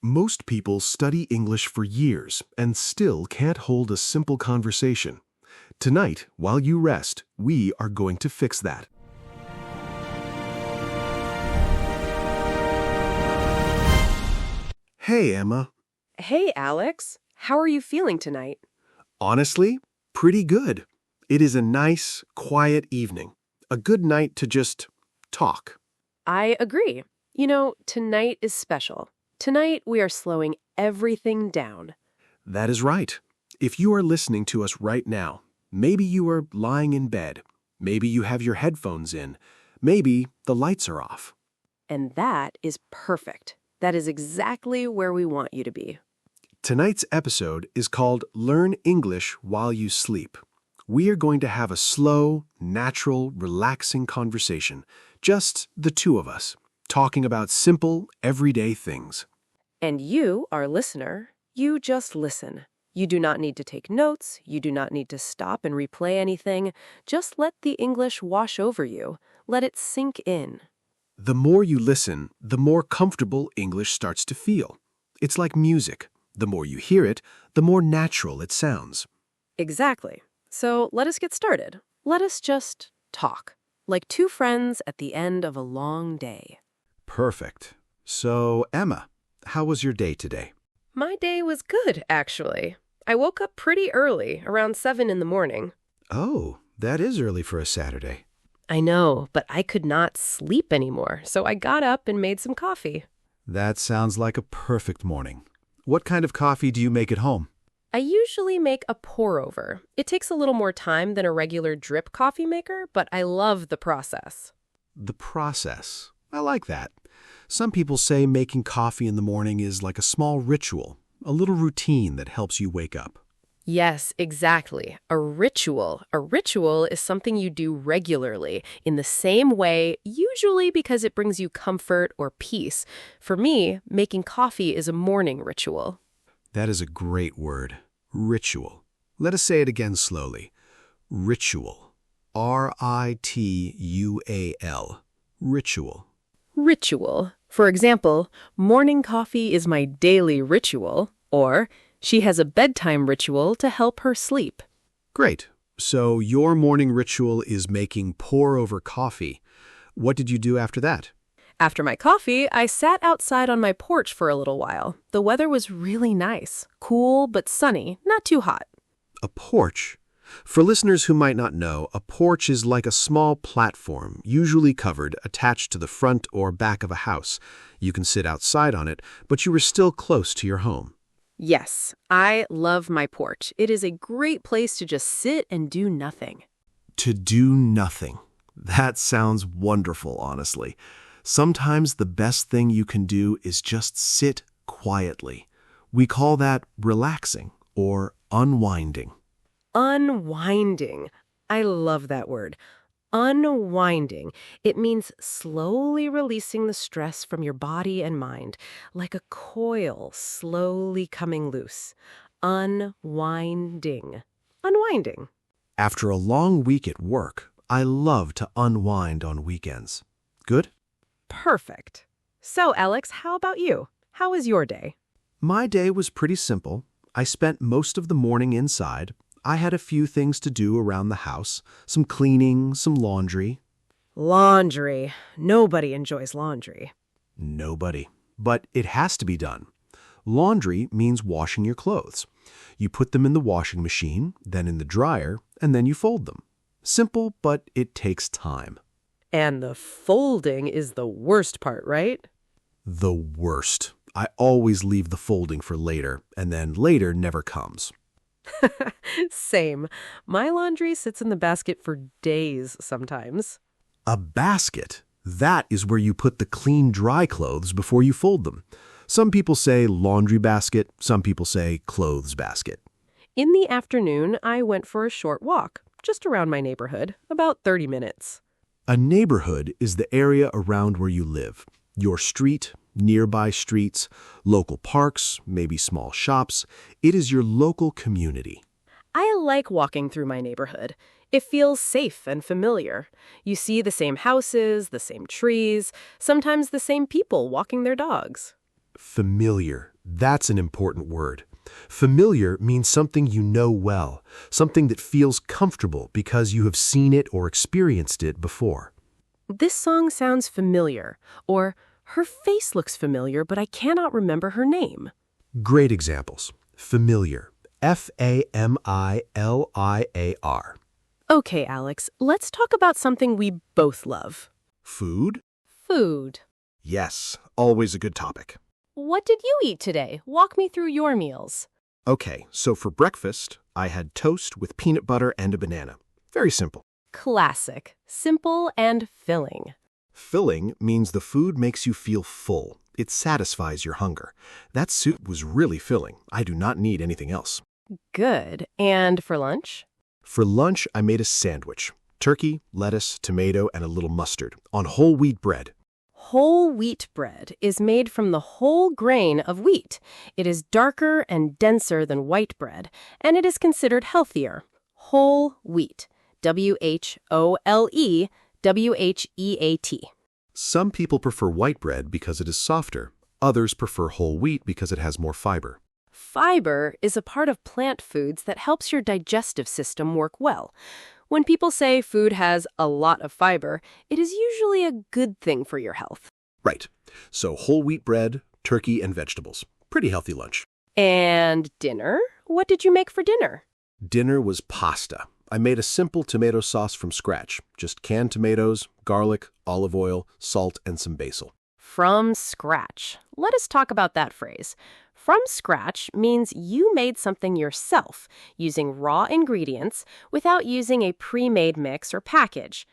Most people study English for years and still can't hold a simple conversation. Tonight, while you rest, we are going to fix that. Hey, Emma. Hey, Alex. How are you feeling tonight? Honestly, pretty good. It is a nice, quiet evening. A good night to just talk. I agree. You know, tonight is special. Tonight, we are slowing everything down. That is right. If you are listening to us right now, maybe you are lying in bed. Maybe you have your headphones in. Maybe the lights are off. And that is perfect. That is exactly where we want you to be. Tonight's episode is called Learn English While You Sleep. We are going to have a slow, natural, relaxing conversation, just the two of us, talking about simple, everyday things. And you, our listener, you just listen. You do not need to take notes. You do not need to stop and replay anything. Just let the English wash over you. Let it sink in. The more you listen, the more comfortable English starts to feel. It's like music. The more you hear it, the more natural it sounds. Exactly. So let us get started. Let us just talk, like two friends at the end of a long day. Perfect. So, Emma, how was your day today? My day was good, actually. I woke up pretty early, around 7 in the morning. Oh, that is early for a Saturday. I know, but I could not sleep anymore, so I got up and made some coffee. That sounds like a perfect morning. What kind of coffee do you make at home? I usually make a pour-over. It takes a little more time than a regular drip coffee maker, but I love the process. The process. I like that. Some people say making coffee in the morning is like a small ritual, a little routine that helps you wake up. Yes, exactly. A ritual. A ritual is something you do regularly, in the same way, usually because it brings you comfort or peace. For me, making coffee is a morning ritual. That is a great word. Ritual. Let us say it again slowly. Ritual. R-I-T-U-A-L. Ritual. Ritual. For example, morning coffee is my daily ritual, or she has a bedtime ritual to help her sleep. Great. So your morning ritual is making pour-over coffee. What did you do after that? After my coffee, I sat outside on my porch for a little while. The weather was really nice, cool but sunny, not too hot. A porch? For listeners who might not know, a porch is like a small platform, usually covered, attached to the front or back of a house. You can sit outside on it, but you are still close to your home. Yes, I love my porch. It is a great place to just sit and do nothing. To do nothing. That sounds wonderful, honestly. Sometimes the best thing you can do is just sit quietly. We call that relaxing or unwinding. Unwinding. I love that word. Unwinding. It means slowly releasing the stress from your body and mind, like a coil slowly coming loose. Unwinding. Unwinding. After a long week at work, I love to unwind on weekends. Good? Perfect. So, Alex, how about you? How was your day? My day was pretty simple. I spent most of the morning inside. I had a few things to do around the house, some cleaning, some laundry. Laundry. Nobody enjoys laundry. Nobody. But it has to be done. Laundry means washing your clothes. You put them in the washing machine, then in the dryer, and then you fold them. Simple, but it takes time. And the folding is the worst part, right? The worst. I always leave the folding for later, and then later never comes. Same. My laundry sits in the basket for days sometimes. A basket. That is where you put the clean, dry clothes before you fold them. Some people say laundry basket, some people say clothes basket. In the afternoon, I went for a short walk, just around my neighborhood, about 30 minutes. A neighborhood is the area around where you live. Your street, nearby streets, local parks, maybe small shops. It is your local community. I like walking through my neighborhood. It feels safe and familiar. You see the same houses, the same trees, sometimes the same people walking their dogs. Familiar. That's an important word. Familiar means something you know well, something that feels comfortable because you have seen it or experienced it before. This song sounds familiar, or her face looks familiar, but I cannot remember her name. Great examples. Familiar. F-A-M-I-L-I-A-R. Okay, Alex, let's talk about something we both love. Food? Food. Yes, always a good topic. What did you eat today? Walk me through your meals. Okay, so for breakfast, I had toast with peanut butter and a banana. Very simple. Classic. Simple and filling. Filling means the food makes you feel full. It satisfies your hunger. That soup was really filling. I do not need anything else. Good. And for lunch? For lunch, I made a sandwich. Turkey, lettuce, tomato, and a little mustard on whole wheat bread. Whole wheat bread is made from the whole grain of wheat. It is darker and denser than white bread, and it is considered healthier. Whole wheat. W-H-O-L-E-W-H-E-A-T. Some people prefer white bread because it is softer. Others prefer whole wheat because it has more fiber. Fiber is a part of plant foods that helps your digestive system work well. When people say food has a lot of fiber, it is usually a good thing for your health. Right. So whole wheat bread, turkey, and vegetables. Pretty healthy lunch. And dinner? What did you make for dinner? Dinner was pasta. I made a simple tomato sauce from scratch. Just canned tomatoes, garlic, olive oil, salt, and some basil. From scratch. Let us talk about that phrase. From scratch means you made something yourself, using raw ingredients, without using a pre-made mix or package.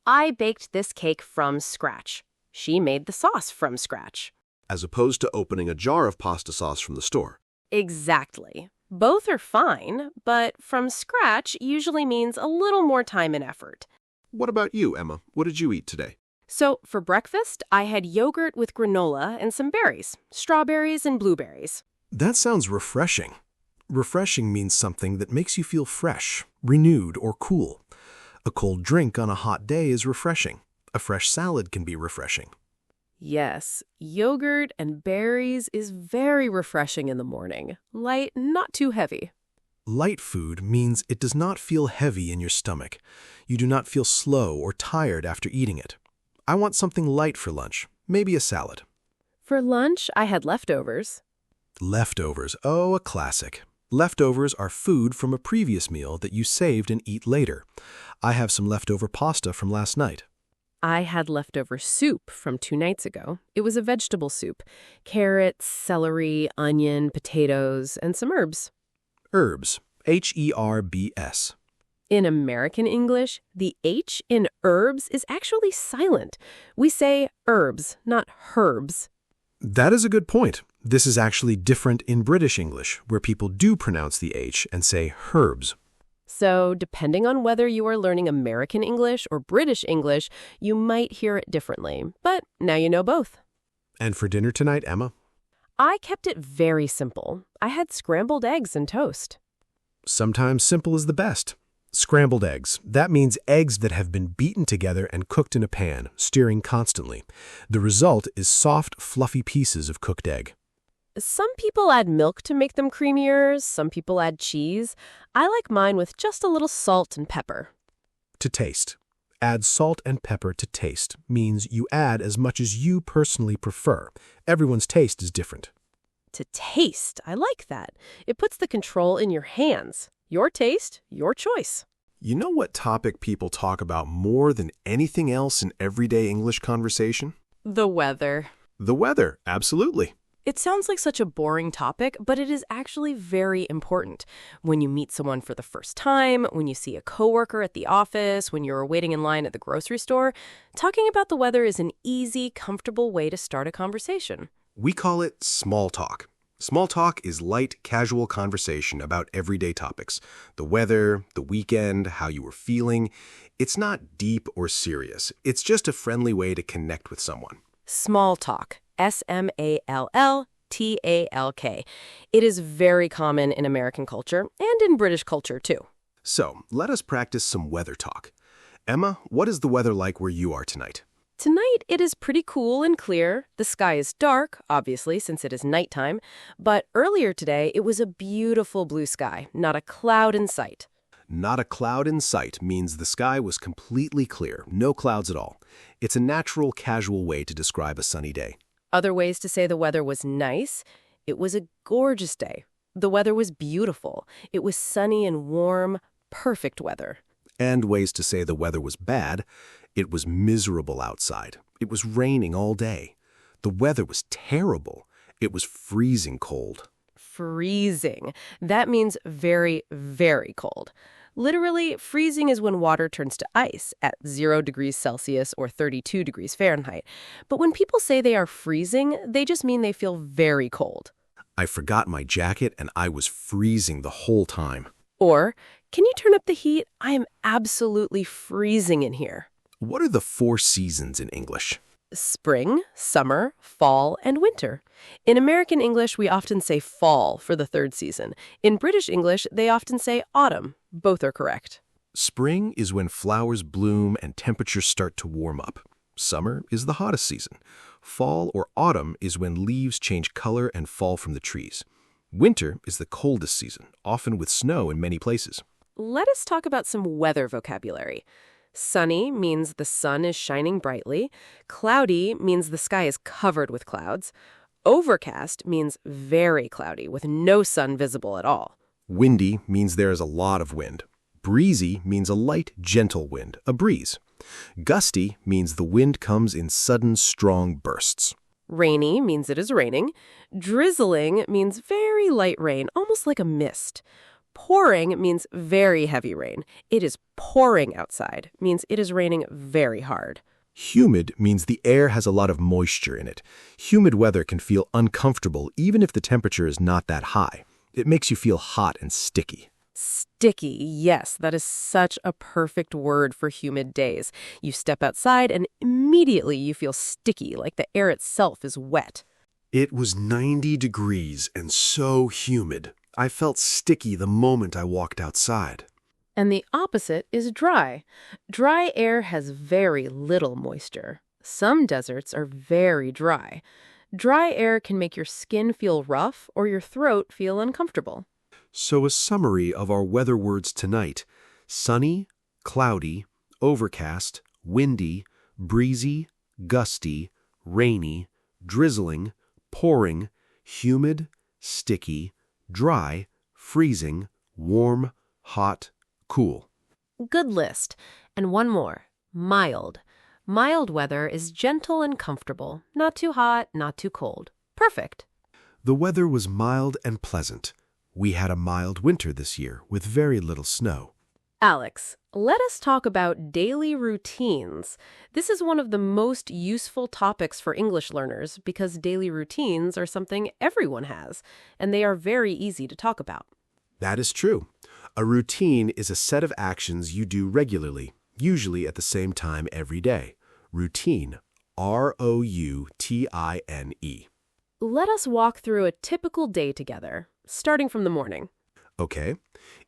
I baked this cake from scratch. She made the sauce from scratch. As opposed to opening a jar of pasta sauce from the store. Exactly. Both are fine, but from scratch usually means a little more time and effort. What about you, Emma? What did you eat today? So for breakfast, I had yogurt with granola and some berries, strawberries and blueberries. That sounds refreshing. Refreshing means something that makes you feel fresh, renewed, or cool. A cold drink on a hot day is refreshing. A fresh salad can be refreshing. Yes, yogurt and berries is very refreshing in the morning. Light, not too heavy. Light food means it does not feel heavy in your stomach. You do not feel slow or tired after eating it. I want something light for lunch, maybe a salad. For lunch, I had leftovers. Leftovers, oh, a classic. Leftovers are food from a previous meal that you saved and eat later. I have some leftover pasta from last night. I had leftover soup from 2 nights ago. It was a vegetable soup. Carrots, celery, onion, potatoes, and some herbs. Herbs, H-E-R-B-S. In American English, the H in herbs is actually silent. We say herbs, not herbs. That is a good point. This is actually different in British English, where people do pronounce the H and say herbs. So, depending on whether you are learning American English or British English, you might hear it differently. But now you know both. And for dinner tonight, Emma? I kept it very simple. I had scrambled eggs and toast. Sometimes simple is the best. Scrambled eggs. That means eggs that have been beaten together and cooked in a pan, stirring constantly. The result is soft, fluffy pieces of cooked egg. Some people add milk to make them creamier. Some people add cheese. I like mine with just a little salt and pepper. To taste. Add salt and pepper to taste means you add as much as you personally prefer. Everyone's taste is different. To taste. I like that. It puts the control in your hands. Your taste, your choice. You know what topic people talk about more than anything else in everyday English conversation? The weather. The weather, absolutely. It sounds like such a boring topic, but it is actually very important. When you meet someone for the first time, when you see a coworker at the office, when you're waiting in line at the grocery store, talking about the weather is an easy, comfortable way to start a conversation. We call it small talk. Small talk is light, casual conversation about everyday topics. The weather, the weekend, how you were feeling. It's not deep or serious. It's just a friendly way to connect with someone. Small talk. S-M-A-L-L-T-A-L-K. It is very common in American culture and in British culture, too. So, let us practice some weather talk. Emma, what is the weather like where you are tonight? Tonight it is pretty cool and clear. The sky is dark, obviously, since it is nighttime. But earlier today, it was a beautiful blue sky, not a cloud in sight. Not a cloud in sight means the sky was completely clear, no clouds at all. It's a natural, casual way to describe a sunny day. Other ways to say the weather was nice. It was a gorgeous day. The weather was beautiful. It was sunny and warm, perfect weather. And ways to say the weather was bad. It was miserable outside. It was raining all day. The weather was terrible. It was freezing cold. Freezing. That means very, very cold. Literally, freezing is when water turns to ice at 0 degrees Celsius or 32 degrees Fahrenheit. But when people say they are freezing, they just mean they feel very cold. I forgot my jacket and I was freezing the whole time. Or, can you turn up the heat? I am absolutely freezing in here. What are the 4 seasons in English? Spring, summer, fall, and winter. In American English, we often say fall for the 3rd season. In British English, they often say autumn. Both are correct. Spring is when flowers bloom and temperatures start to warm up. Summer is the hottest season. Fall or autumn is when leaves change color and fall from the trees. Winter is the coldest season, often with snow in many places. Let us talk about some weather vocabulary. Sunny means the sun is shining brightly. Cloudy means the sky is covered with clouds. Overcast means very cloudy with no sun visible at all. Windy means there is a lot of wind. Breezy means a light, gentle wind, a breeze. Gusty means the wind comes in sudden, strong bursts. Rainy means it is raining. Drizzling means very light rain, almost like a mist. Pouring means very heavy rain. It is pouring outside, means it is raining very hard. Humid means the air has a lot of moisture in it. Humid weather can feel uncomfortable even if the temperature is not that high. It makes you feel hot and sticky. Sticky, yes, that is such a perfect word for humid days. You step outside and immediately you feel sticky, like the air itself is wet. It was 90 degrees and so humid. I felt sticky the moment I walked outside. And the opposite is dry. Dry air has very little moisture. Some deserts are very dry. Dry air can make your skin feel rough or your throat feel uncomfortable. So a summary of our weather words tonight: sunny, cloudy, overcast, windy, breezy, gusty, rainy, drizzling, pouring, humid, sticky, dry, freezing, warm, hot, cool. Good list. And one more. Mild. Mild weather is gentle and comfortable. Not too hot, not too cold. Perfect. The weather was mild and pleasant. We had a mild winter this year with very little snow. Alex, let us talk about daily routines. This is one of the most useful topics for English learners because daily routines are something everyone has, and they are very easy to talk about. That is true. A routine is a set of actions you do regularly, usually at the same time every day. Routine. R-O-U-T-I-N-E. Let us walk through a typical day together, starting from the morning. Okay.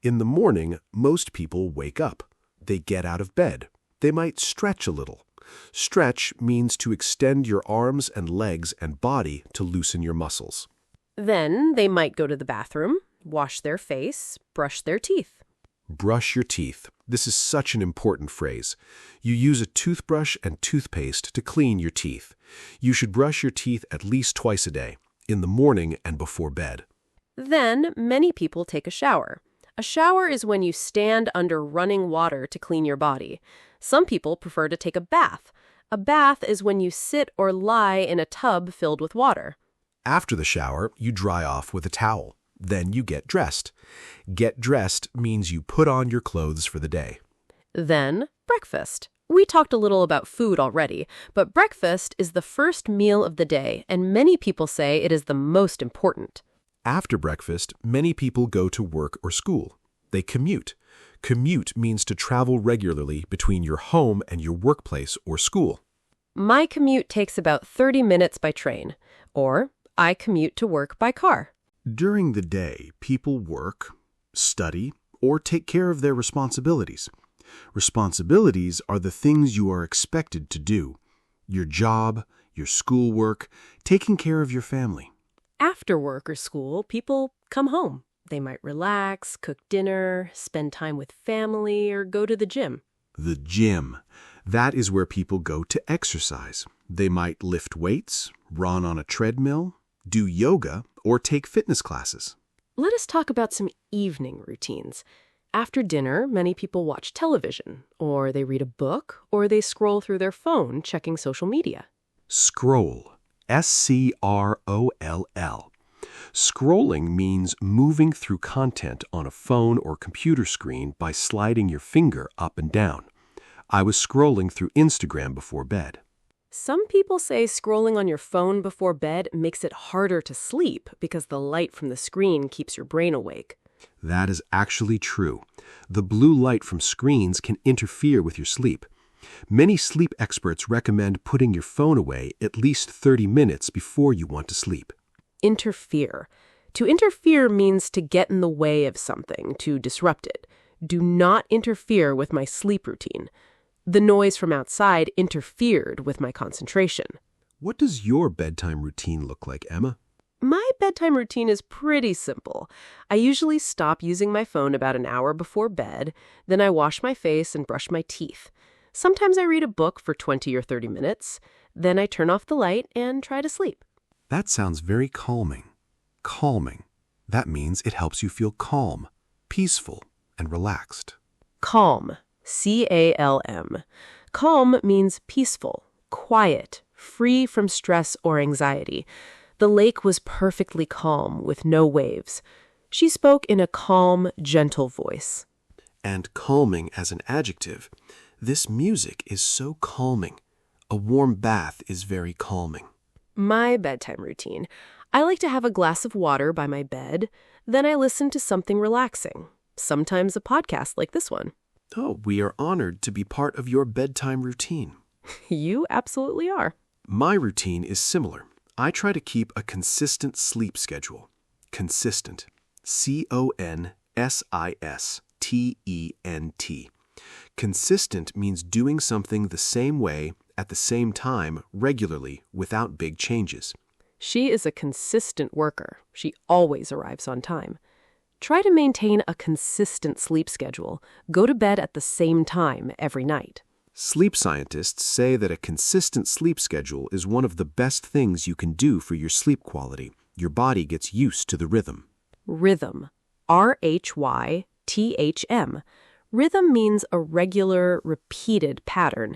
In the morning, most people wake up. They get out of bed. They might stretch a little. Stretch means to extend your arms and legs and body to loosen your muscles. Then they might go to the bathroom, wash their face, brush their teeth. Brush your teeth. This is such an important phrase. You use a toothbrush and toothpaste to clean your teeth. You should brush your teeth at least twice a day, in the morning and before bed. Then many people take a shower. A shower is when you stand under running water to clean your body. Some people prefer to take a bath. A bath is when you sit or lie in a tub filled with water. After the shower, you dry off with a towel. Then you get dressed. Get dressed means you put on your clothes for the day. Then breakfast. We talked a little about food already, but breakfast is the first meal of the day, and many people say it is the most important. After breakfast, many people go to work or school. They commute. Commute means to travel regularly between your home and your workplace or school. My commute takes about 30 minutes by train, or I commute to work by car. During the day, people work, study, or take care of their responsibilities. Responsibilities are the things you are expected to do. your job, your schoolwork, taking care of your family. After work or school, people come home. They might relax, cook dinner, spend time with family, or go to the gym. The gym. That is where people go to exercise. They might lift weights, run on a treadmill, do yoga, or take fitness classes. Let us talk about some evening routines. After dinner, many people watch television, or they read a book, or they scroll through their phone checking social media. Scroll. S-C-R-O-L-L. Scrolling means moving through content on a phone or computer screen by sliding your finger up and down. I was scrolling through Instagram before bed. Some people say scrolling on your phone before bed makes it harder to sleep because the light from the screen keeps your brain awake. That is actually true. The blue light from screens can interfere with your sleep. Many sleep experts recommend putting your phone away at least 30 minutes before you want to sleep. Interfere. To interfere means to get in the way of something, to disrupt it. Do not interfere with my sleep routine. The noise from outside interfered with my concentration. What does your bedtime routine look like, Emma? My bedtime routine is pretty simple. I usually stop using my phone about an hour before bed, then I wash my face and brush my teeth. Sometimes I read a book for 20 or 30 minutes, then I turn off the light and try to sleep. That sounds very calming. Calming. That means it helps you feel calm, peaceful, and relaxed. Calm. C-A-L-M. Calm means peaceful, quiet, free from stress or anxiety. The lake was perfectly calm with no waves. She spoke in a calm, gentle voice. And calming as an adjective. This music is so calming. A warm bath is very calming. My bedtime routine. I like to have a glass of water by my bed. Then I listen to something relaxing, sometimes a podcast like this one. Oh, we are honored to be part of your bedtime routine. You absolutely are. My routine is similar. I try to keep a consistent sleep schedule. Consistent. C-O-N-S-I-S-T-E-N-T. Consistent means doing something the same way, at the same time, regularly, without big changes. She is a consistent worker. She always arrives on time. Try to maintain a consistent sleep schedule. Go to bed at the same time every night. Sleep scientists say that a consistent sleep schedule is one of the best things you can do for your sleep quality. Your body gets used to the rhythm. Rhythm. R-H-Y-T-H-M. Rhythm means a regular, repeated pattern.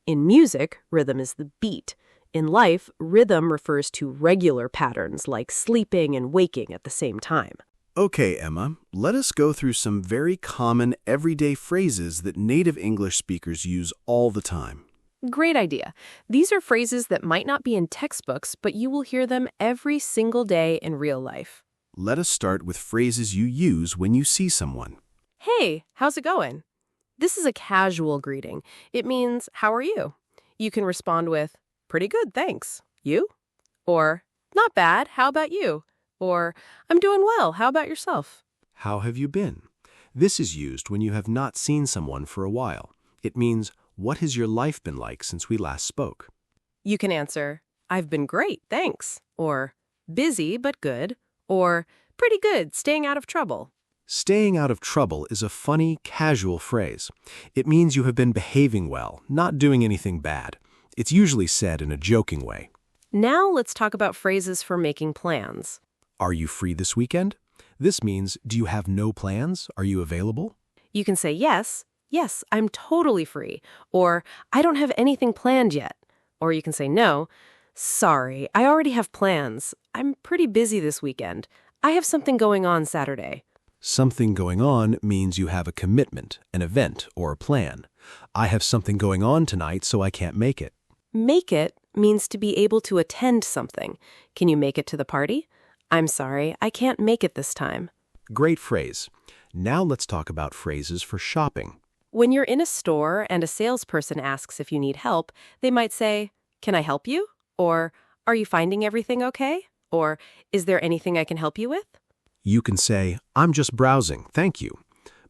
In music, rhythm is the beat. In life, rhythm refers to regular patterns like sleeping and waking at the same time. Okay, Emma, let us go through some very common everyday phrases that native English speakers use all the time. Great idea. These are phrases that might not be in textbooks, but you will hear them every single day in real life. Let us start with phrases you use when you see someone. Hey, how's it going? This is a casual greeting. It means, how are you? You can respond with, pretty good, thanks. You? Or, not bad, how about you? Or, I'm doing well, how about yourself? How have you been? This is used when you have not seen someone for a while. It means, what has your life been like since we last spoke? You can answer, I've been great, thanks. Or, busy but good. Or, pretty good, staying out of trouble. Staying out of trouble is a funny, casual phrase. It means you have been behaving well, not doing anything bad. It's usually said in a joking way. Now let's talk about phrases for making plans. Are you free this weekend? This means, do you have no plans? Are you available? You can say yes, I'm totally free. Or, I don't have anything planned yet. Or you can say no, sorry, I already have plans. I'm pretty busy this weekend. I have something going on Saturday. Something going on means you have a commitment, an event, or a plan. I have something going on tonight, so I can't make it. Make it means to be able to attend something. Can you make it to the party? I'm sorry, I can't make it this time. Great phrase. Now let's talk about phrases for shopping. When you're in a store and a salesperson asks if you need help, they might say, can I help you? Or, are you finding everything okay? Or, is there anything I can help you with? You can say, I'm just browsing, thank you.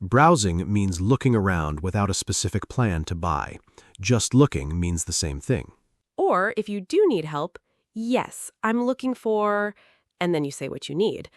Browsing means looking around without a specific plan to buy. Just looking means the same thing. Or if you do need help, yes, I'm looking for, and then you say what you need.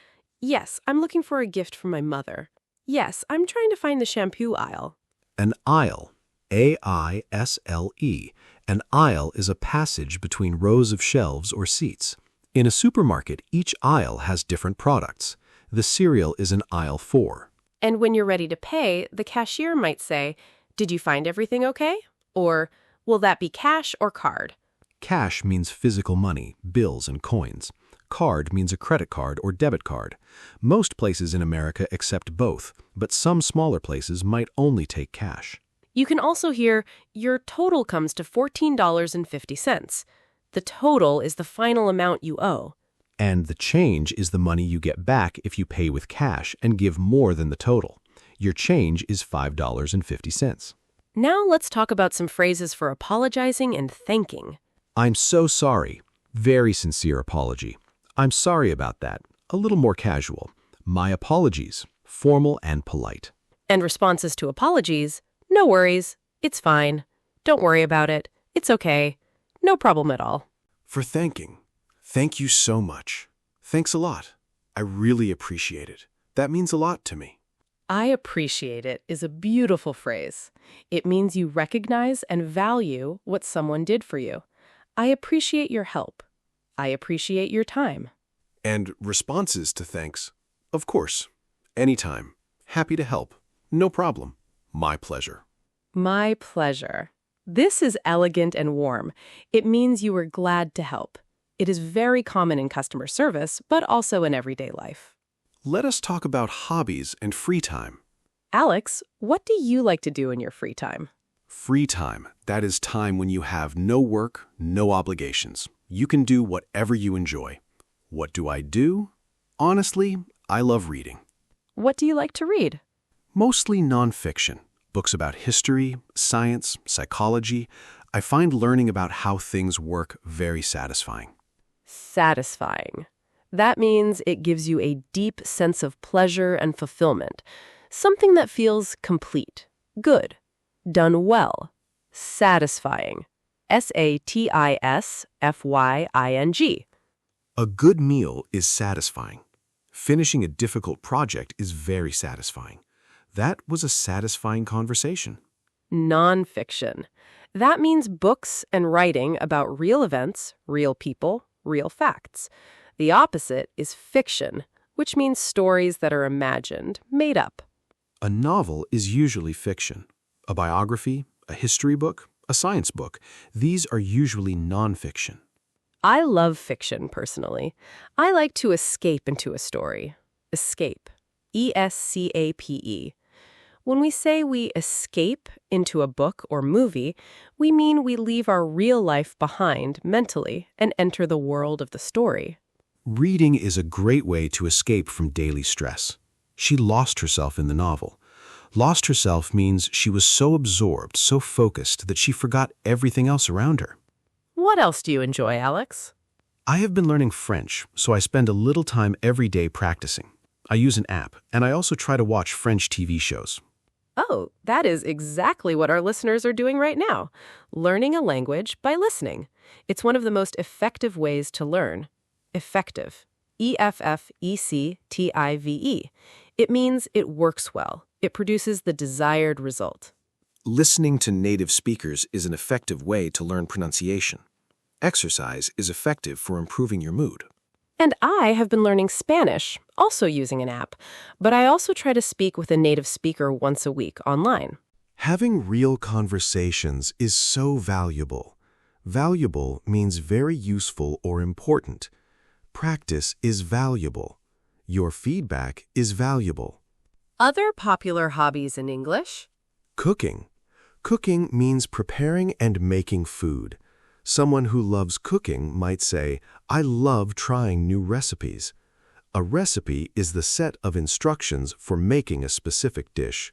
Yes, I'm looking for a gift for my mother. Yes, I'm trying to find the shampoo aisle. An aisle, A-I-S-L-E. An aisle is a passage between rows of shelves or seats. In a supermarket, each aisle has different products. The cereal is in aisle 4. And when you're ready to pay, the cashier might say, "Did you find everything okay?" Or, "Will that be cash or card?" Cash means physical money, bills and coins. Card means a credit card or debit card. Most places in America accept both, but some smaller places might only take cash. You can also hear, "Your total comes to $14.50. The total is the final amount you owe." And the change is the money you get back if you pay with cash and give more than the total. Your change is $5.50. Now let's talk about some phrases for apologizing and thanking. I'm so sorry. Very sincere apology. I'm sorry about that. A little more casual. My apologies. Formal and polite. And responses to apologies: "No worries. It's fine. Don't worry about it. It's okay. No problem at all." For thanking. Thank you so much. Thanks a lot. I really appreciate it. That means a lot to me. "I appreciate it" is a beautiful phrase. It means you recognize and value what someone did for you. I appreciate your help. I appreciate your time. And responses to thanks. Of course. Anytime. Happy to help. No problem. My pleasure. My pleasure. This is elegant and warm. It means you were glad to help. It is very common in customer service, but also in everyday life. Let us talk about hobbies and free time. Alex, what do you like to do in your free time? Free time, that is time when you have no work, no obligations. You can do whatever you enjoy. What do I do? Honestly, I love reading. What do you like to read? Mostly nonfiction. Books about history, science, psychology. I find learning about how things work very satisfying. Satisfying. That means it gives you a deep sense of pleasure and fulfillment. Something that feels complete, good, done well, satisfying. S-A-T-I-S-F-Y-I-N-G. A good meal is satisfying. Finishing a difficult project is very satisfying. That was a satisfying conversation. Nonfiction. That means books and writing about real events, real people, real facts. The opposite is fiction, which means stories that are imagined, made up. A novel is usually fiction. A biography, a history book, a science book. These are usually nonfiction. I love fiction, personally. I like to escape into a story. Escape. E-S-C-A-P-E. When we say we escape into a book or movie, we mean we leave our real life behind mentally and enter the world of the story. Reading is a great way to escape from daily stress. She lost herself in the novel. Lost herself means she was so absorbed, so focused, that she forgot everything else around her. What else do you enjoy, Alex? I have been learning French, so I spend a little time every day practicing. I use an app, and I also try to watch French TV shows. Oh, that is exactly what our listeners are doing right now, learning a language by listening. It's one of the most effective ways to learn. Effective. E-F-F-E-C-T-I-V-E. It means it works well. It produces the desired result. Listening to native speakers is an effective way to learn pronunciation. Exercise is effective for improving your mood. And I have been learning Spanish, also using an app, but I also try to speak with a native speaker once a week online. Having real conversations is so valuable. Valuable means very useful or important. Practice is valuable. Your feedback is valuable. Other popular hobbies in English? Cooking. Cooking means preparing and making food. Someone who loves cooking might say, I love trying new recipes. A recipe is the set of instructions for making a specific dish.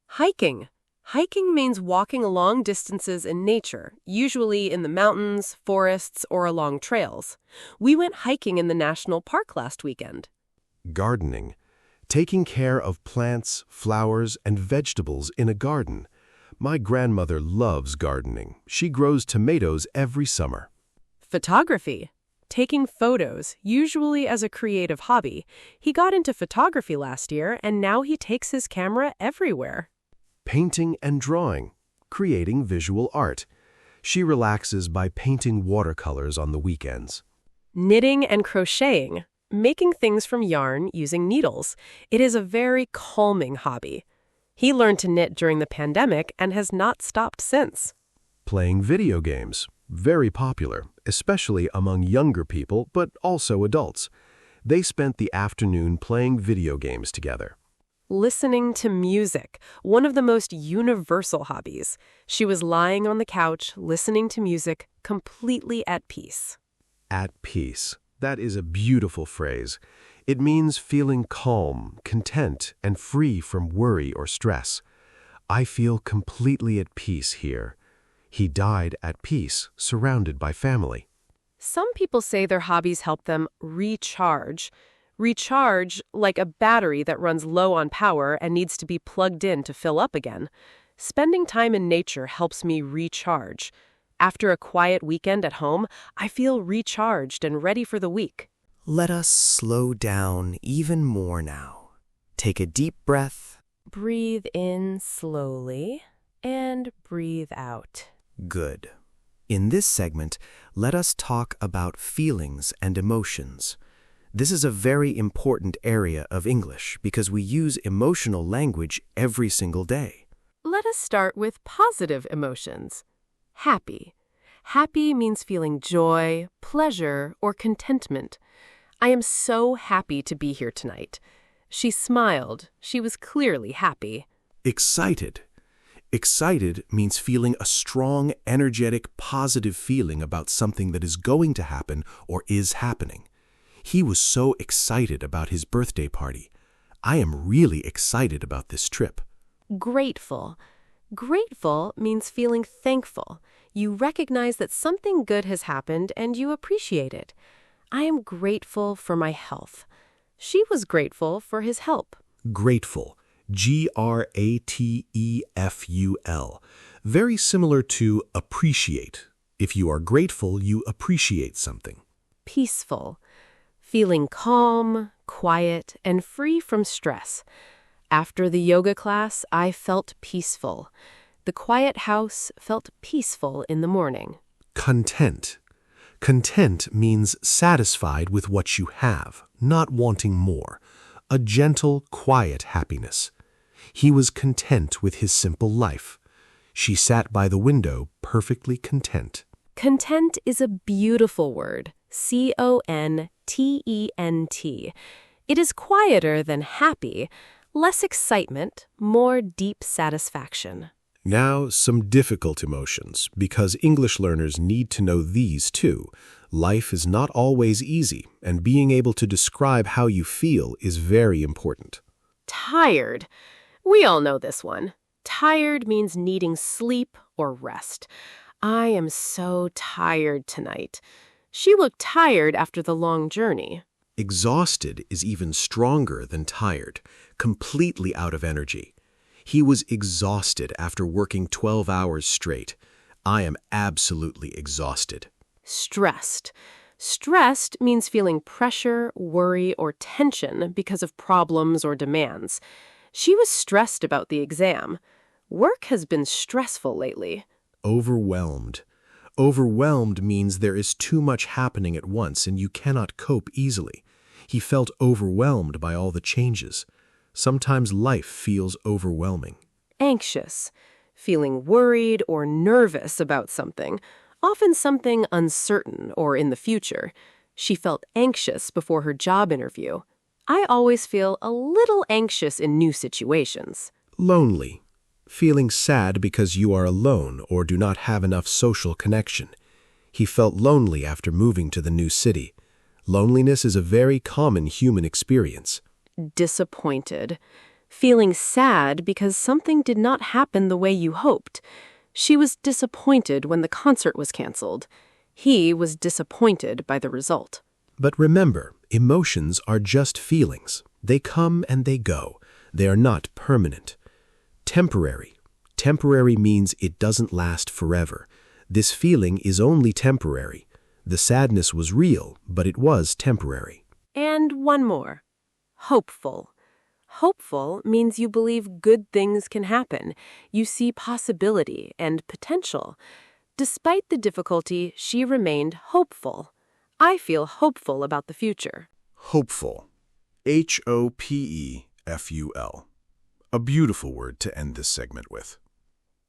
Hiking. Hiking means walking long distances in nature, usually in the mountains, forests, or along trails. We went hiking in the national park last weekend. Gardening. Taking care of plants, flowers, and vegetables in a garden. My grandmother loves gardening. She grows tomatoes every summer. Photography. Taking photos, usually as a creative hobby. He got into photography last year, and now he takes his camera everywhere. Painting and drawing. Creating visual art. She relaxes by painting watercolors on the weekends. Knitting and crocheting. Making things from yarn using needles. It is a very calming hobby. He learned to knit during the pandemic and has not stopped since. Playing video games. Very popular, especially among younger people, but also adults. They spent the afternoon playing video games together. Listening to music, one of the most universal hobbies. She was lying on the couch, listening to music, completely at peace. At peace. That is a beautiful phrase. It means feeling calm, content, and free from worry or stress. I feel completely at peace here. He died at peace, surrounded by family. Some people say their hobbies help them recharge. Recharge like a battery that runs low on power and needs to be plugged in to fill up again. Spending time in nature helps me recharge. After a quiet weekend at home, I feel recharged and ready for the week. Let us slow down even more now. Take a deep breath. Breathe in slowly and breathe out. Good. In this segment, let us talk about feelings and emotions. This is a very important area of English because we use emotional language every single day. Let us start with positive emotions. Happy. Happy means feeling joy, pleasure, or contentment. I am so happy to be here tonight. She smiled. She was clearly happy. Excited. Excited means feeling a strong, energetic, positive feeling about something that is going to happen or is happening. He was so excited about his birthday party. I am really excited about this trip. Grateful. Grateful means feeling thankful. You recognize that something good has happened and you appreciate it. I am grateful for my health. She was grateful for his help. Grateful. Grateful. Very similar to appreciate. If you are grateful, you appreciate something. Peaceful. Feeling calm, quiet, and free from stress. After the yoga class, I felt peaceful. The quiet house felt peaceful in the morning. Content. Content means satisfied with what you have, not wanting more. A gentle, quiet happiness. He was content with his simple life. She sat by the window, perfectly content. Content is a beautiful word. C-O-N-T-E-N-T. It is quieter than happy, less excitement, more deep satisfaction. Now, some difficult emotions, because English learners need to know these too. Life is not always easy, and being able to describe how you feel is very important. Tired. We all know this one. Tired means needing sleep or rest. I am so tired tonight. She looked tired after the long journey. Exhausted is even stronger than tired, completely out of energy. He was exhausted after working 12 hours straight. I am absolutely exhausted. Stressed. Stressed means feeling pressure, worry, or tension because of problems or demands. She was stressed about the exam. Work has been stressful lately. Overwhelmed. Overwhelmed means there is too much happening at once and you cannot cope easily. He felt overwhelmed by all the changes. Sometimes life feels overwhelming. Anxious. Feeling worried or nervous about something, often something uncertain or in the future. She felt anxious before her job interview. I always feel a little anxious in new situations. Lonely. Feeling sad because you are alone or do not have enough social connection. He felt lonely after moving to the new city. Loneliness is a very common human experience. Disappointed. Feeling sad because something did not happen the way you hoped. She was disappointed when the concert was canceled. He was disappointed by the result. But remember, emotions are just feelings. They come and they go. They are not permanent. Temporary. Temporary means it doesn't last forever. This feeling is only temporary. The sadness was real, but it was temporary. And one more. Hopeful. Hopeful means you believe good things can happen. You see possibility and potential. Despite the difficulty, she remained hopeful. I feel hopeful about the future. Hopeful. H-O-P-E-F-U-L. A beautiful word to end this segment with.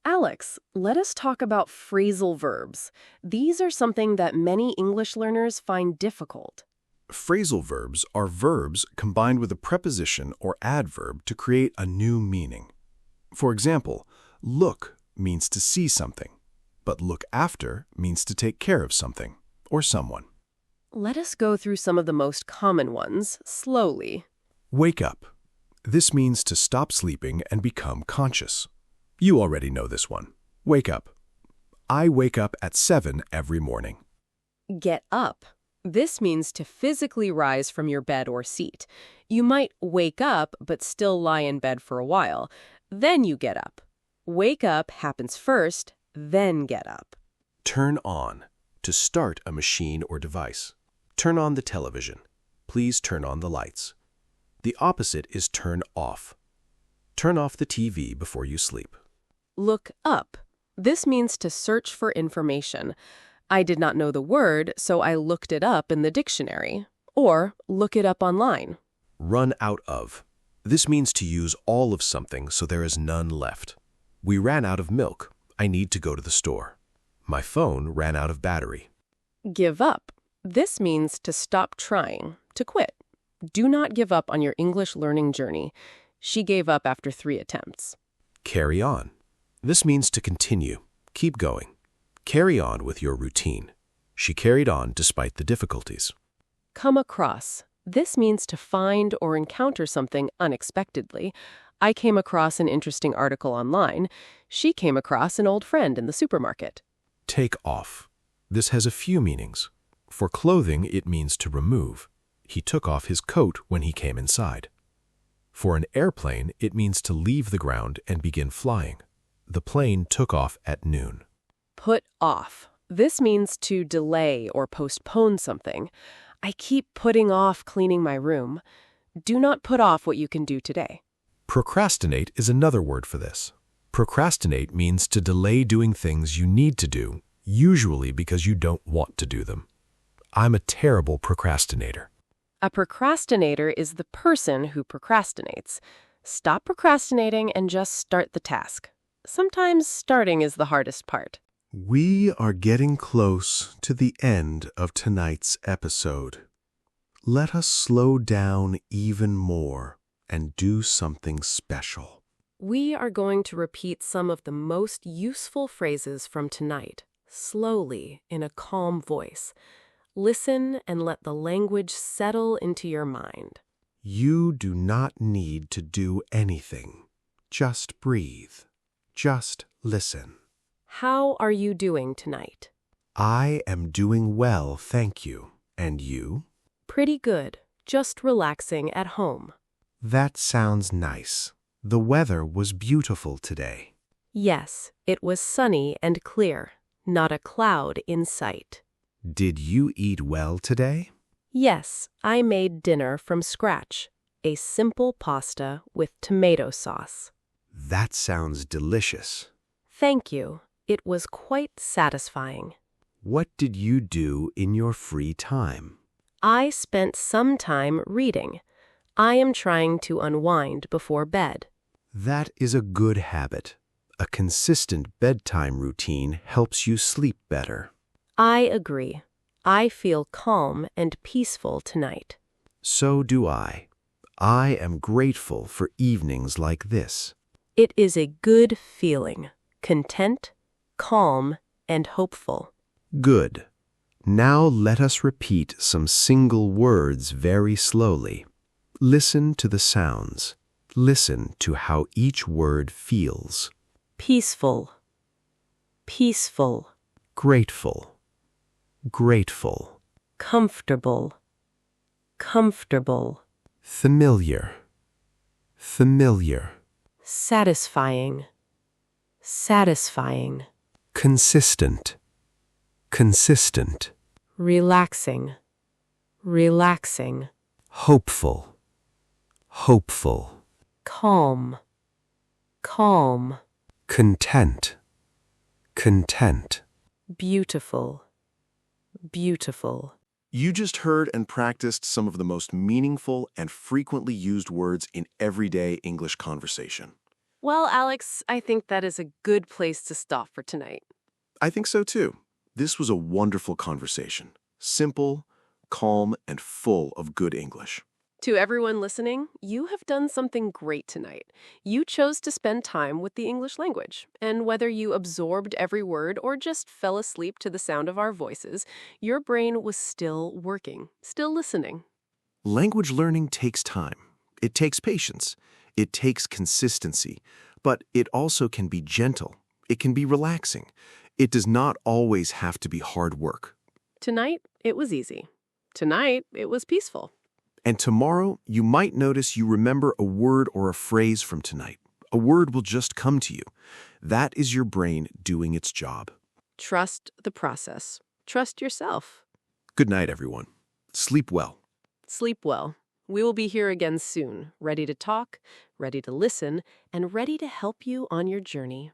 Alex, let us talk about phrasal verbs. These are something that many English learners find difficult. Phrasal verbs are verbs combined with a preposition or adverb to create a new meaning. For example, look means to see something, but look after means to take care of something or someone. Let us go through some of the most common ones, slowly. Wake up. This means to stop sleeping and become conscious. You already know this one. Wake up. I wake up at 7 every morning. Get up. This means to physically rise from your bed or seat. You might wake up but still lie in bed for a while. Then you get up. Wake up happens first, then get up. Turn on. To start a machine or device. Turn on the television. Please turn on the lights. The opposite is turn off. Turn off the TV before you sleep. Look up. This means to search for information. I did not know the word, so I looked it up in the dictionary. Or look it up online. Run out of. This means to use all of something so there is none left. We ran out of milk. I need to go to the store. My phone ran out of battery. Give up. This means to stop trying, to quit. Do not give up on your English learning journey. She gave up after 3 attempts. Carry on. This means to continue. Keep going. Carry on with your routine. She carried on despite the difficulties. Come across. This means to find or encounter something unexpectedly. I came across an interesting article online. She came across an old friend in the supermarket. Take off. This has a few meanings. For clothing, it means to remove. He took off his coat when he came inside. For an airplane, it means to leave the ground and begin flying. The plane took off at noon. Put off. This means to delay or postpone something. I keep putting off cleaning my room. Do not put off what you can do today. Procrastinate is another word for this. Procrastinate means to delay doing things you need to do, usually because you don't want to do them. I'm a terrible procrastinator. A procrastinator is the person who procrastinates. Stop procrastinating and just start the task. Sometimes starting is the hardest part. We are getting close to the end of tonight's episode. Let us slow down even more and do something special. We are going to repeat some of the most useful phrases from tonight, slowly, in a calm voice. Listen and let the language settle into your mind. You do not need to do anything. Just breathe. Just listen. How are you doing tonight? I am doing well, thank you. And you? Pretty good. Just relaxing at home. That sounds nice. The weather was beautiful today. Yes, it was sunny and clear. Not a cloud in sight. Did you eat well today? Yes, I made dinner from scratch. A simple pasta with tomato sauce. That sounds delicious. Thank you. It was quite satisfying. What did you do in your free time? I spent some time reading. I am trying to unwind before bed. That is a good habit. A consistent bedtime routine helps you sleep better. I agree. I feel calm and peaceful tonight. So do I. I am grateful for evenings like this. It is a good feeling, content, calm, and hopeful. Good. Now let us repeat some single words very slowly. Listen to the sounds. Listen to how each word feels. Peaceful, peaceful. Grateful, grateful. Comfortable, comfortable. Familiar, familiar. Satisfying, satisfying, consistent, consistent, relaxing, relaxing, hopeful, hopeful, calm, calm, content, content. beautiful, beautiful. You just heard and practiced some of the most meaningful and frequently used words in everyday English conversation. Well, Alex, I think that is a good place to stop for tonight. I think so too. This was a wonderful conversation. Simple, calm, and full of good English. To everyone listening, you have done something great tonight. You chose to spend time with the English language, and whether you absorbed every word or just fell asleep to the sound of our voices, your brain was still working, still listening. Language learning takes time. It takes patience. It takes consistency. But it also can be gentle. It can be relaxing. It does not always have to be hard work. Tonight, it was easy. Tonight, it was peaceful. And tomorrow, you might notice you remember a word or a phrase from tonight. A word will just come to you. That is your brain doing its job. Trust the process. Trust yourself. Good night, everyone. Sleep well. Sleep well. We will be here again soon, ready to talk, ready to listen, and ready to help you on your journey.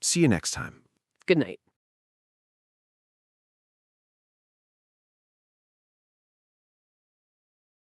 See you next time. Good night.